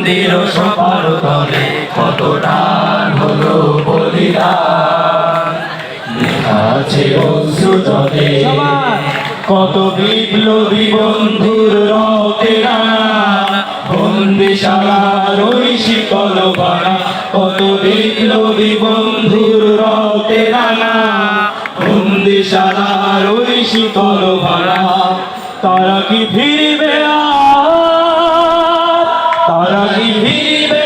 মন্দির সবার তলে কত টান হলো বলিদান, লেখা আছে অশ্রু জলে কত বিপ্লবী বন্ধুর রক্তে রাঙা, বন্দিশালার ওই শিকল ভাঙা, কত বিপ্লবী বন্ধুর রক্তে রাঙা, বন্দিশালার ওই শিকল ভাঙা। তারা কি ফিরবে আর, তারা কি ফিরবে